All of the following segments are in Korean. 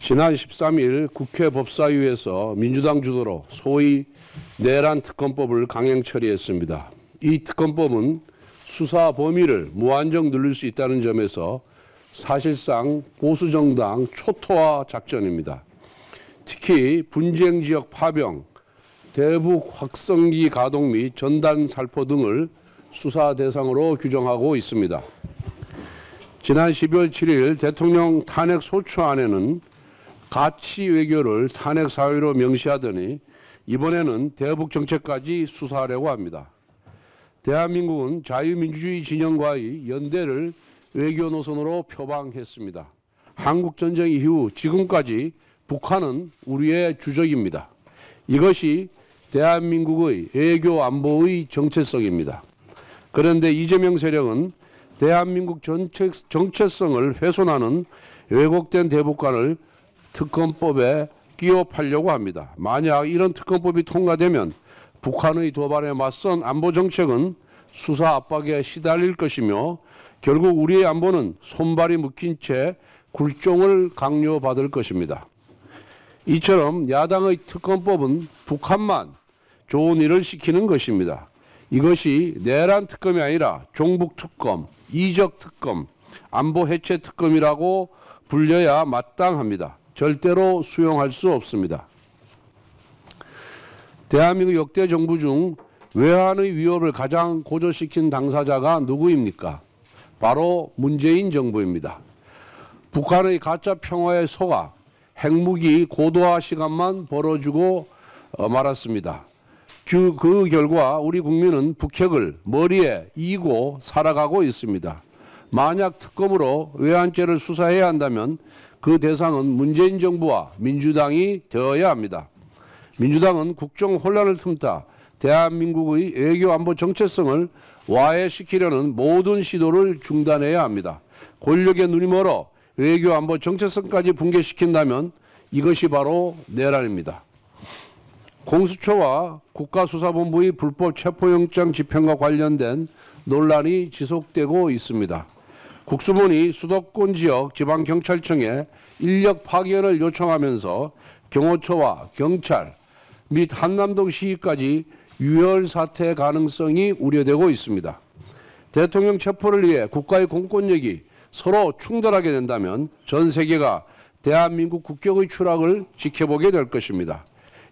지난 13일 국회 법사위에서 민주당 주도로 소위 내란 특검법을 강행 처리했습니다. 이 특검법은 수사 범위를 무한정 늘릴 수 있다는 점에서 사실상 보수정당 초토화 작전입니다. 특히 분쟁 지역 파병, 대북 확성기 가동 및 전단 살포 등을 수사 대상으로 규정하고 있습니다. 지난 12월 7일 대통령 탄핵 소추안에는 가치 외교를 탄핵 사유로 명시하더니 이번에는 대북 정책까지 수사하려고 합니다. 대한민국은 자유민주주의 진영과의 연대를 외교 노선으로 표방했습니다. 한국전쟁 이후 지금까지 북한은 우리의 주적입니다. 이것이 대한민국의 외교 안보의 정체성입니다. 그런데 이재명 세력은 대한민국 정체성을 훼손하는 왜곡된 대북관을 특검법에 끼워팔려고 합니다. 만약 이런 특검법이 통과되면 북한의 도발에 맞선 안보 정책은 수사 압박에 시달릴 것이며 결국 우리의 안보는 손발이 묶인 채 굴종을 강요받을 것입니다. 이처럼 야당의 특검법은 북한만 좋은 일을 시키는 것입니다. 이것이 내란 특검이 아니라 종북 특검, 이적 특검, 안보 해체 특검이라고 불려야 마땅합니다. 절대로 수용할 수 없습니다. 대한민국 역대 정부 중 외환의 위협을 가장 고조시킨 당사자가 누구입니까? 바로 문재인 정부입니다. 북한의 가짜 평화에 속아 핵무기 고도화 시간만 벌어주고 말았습니다. 그 결과 우리 국민은 북핵을 머리에 이고 살아가고 있습니다. 만약 특검으로 외환죄를 수사해야 한다면 그 대상은 문재인 정부와 민주당이 되어야 합니다. 민주당은 국정 혼란을 틈타 대한민국의 외교 안보 정체성을 와해시키려는 모든 시도를 중단해야 합니다. 권력의 눈이 멀어 외교 안보 정체성까지 붕괴시킨다면 이것이 바로 내란입니다. 공수처와 국가수사본부의 불법 체포영장 집행과 관련된 논란이 지속되고 있습니다. 국수본이 수도권 지역 지방경찰청에 인력 파견을 요청하면서 경호처와 경찰 및 한남동 시위까지 유혈 사태 가능성이 우려되고 있습니다. 대통령 체포를 위해 국가의 공권력이 서로 충돌하게 된다면 전 세계가 대한민국 국격의 추락을 지켜보게 될 것입니다.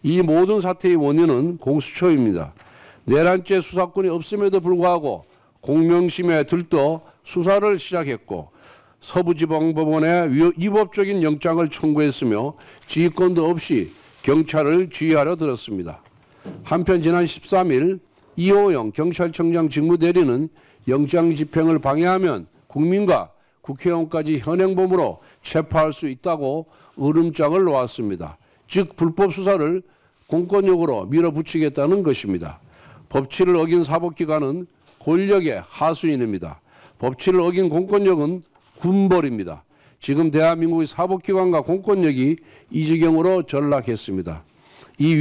이 모든 사태의 원인은 공수처입니다. 내란죄 수사권이 없음에도 불구하고 공명심에 들떠 수사를 시작했고 서부지방법원에 위법적인 영장을 청구했으며 지휘권도 없이 경찰을 지휘하려 들었습니다. 한편 지난 13일 이호영 경찰청장 직무대리는 영장 집행을 방해하면 국민과 국회의원까지 현행범으로 체포할 수 있다고 으름장을 놓았습니다. 즉 불법 수사를 공권력으로 밀어붙이겠다는 것입니다. 법치를 어긴 사법기관은 권력의 하수인입니다. 법치를 어긴 공권력은 군벌입니다. 지금 대한민국의 사법기관과 공권력이 이 지경으로 전락했습니다. 이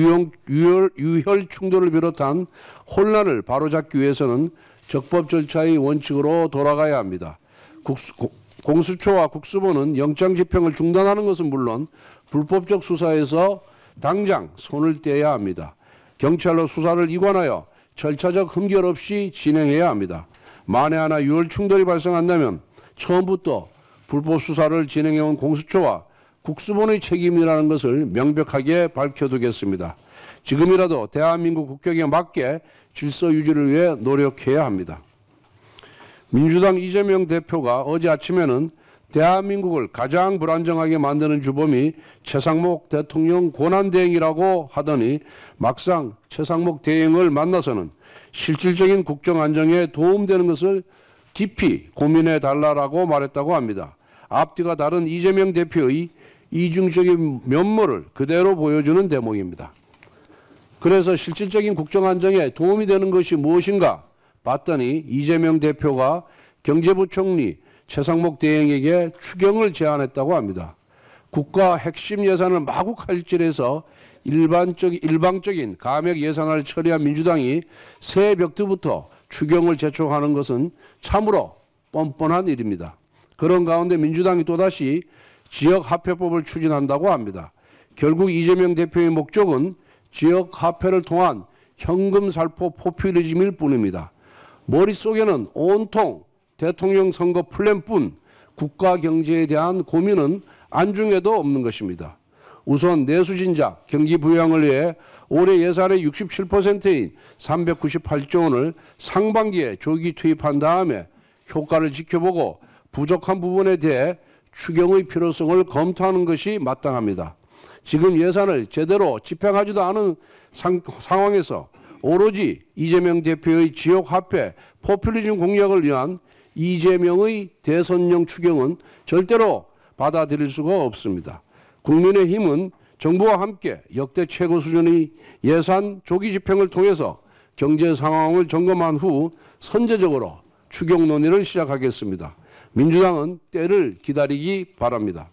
유혈 충돌을 비롯한 혼란을 바로잡기 위해서는 적법 절차의 원칙으로 돌아가야 합니다. 공수처와 국수본은 영장 집행을 중단하는 것은 물론 불법적 수사에서 당장 손을 떼야 합니다. 경찰로 수사를 이관하여 절차적 흠결 없이 진행해야 합니다. 만에 하나 유혈 충돌이 발생한다면 처음부터 불법 수사를 진행해온 공수처와 국수본의 책임이라는 것을 명백하게 밝혀두겠습니다. 지금이라도 대한민국 국격에 맞게 질서 유지를 위해 노력해야 합니다. 민주당 이재명 대표가 어제 아침에는 대한민국을 가장 불안정하게 만드는 주범이 최상목 대통령 권한대행이라고 하더니 막상 최상목 대행을 만나서는 실질적인 국정 안정에 도움되는 것을 깊이 고민해 달라고 말했다고 합니다. 앞뒤가 다른 이재명 대표의 이중적인 면모를 그대로 보여주는 대목입니다. 그래서 실질적인 국정 안정에 도움이 되는 것이 무엇인가 봤더니 이재명 대표가 경제부총리 최상목 대행에게 추경을 제안했다고 합니다. 국가 핵심 예산을 마구 칼질해서 일방적인 감액 예산을 처리한 민주당이 새벽부터 추경을 재촉하는 것은 참으로 뻔뻔한 일입니다. 그런 가운데 민주당이 또다시 지역화폐법을 추진한다고 합니다. 결국 이재명 대표의 목적은 지역화폐를 통한 현금살포 포퓰리즘일 뿐입니다. 머릿속에는 온통 대통령 선거 플랜뿐 국가 경제에 대한 고민은 안중에도 없는 것입니다. 우선 내수진작, 경기 부양을 위해 올해 예산의 67%인 398조 원을 상반기에 조기 투입한 다음에 효과를 지켜보고 부족한 부분에 대해 추경의 필요성을 검토하는 것이 마땅합니다. 지금 예산을 제대로 집행하지도 않은 상황에서 오로지 이재명 대표의 지역화폐 포퓰리즘 공략을 위한 이재명의 대선용 추경은 절대로 받아들일 수가 없습니다. 국민의힘은 정부와 함께 역대 최고 수준의 예산 조기 집행을 통해서 경제 상황을 점검한 후 선제적으로 추경 논의를 시작하겠습니다. 민주당은 때를 기다리기 바랍니다.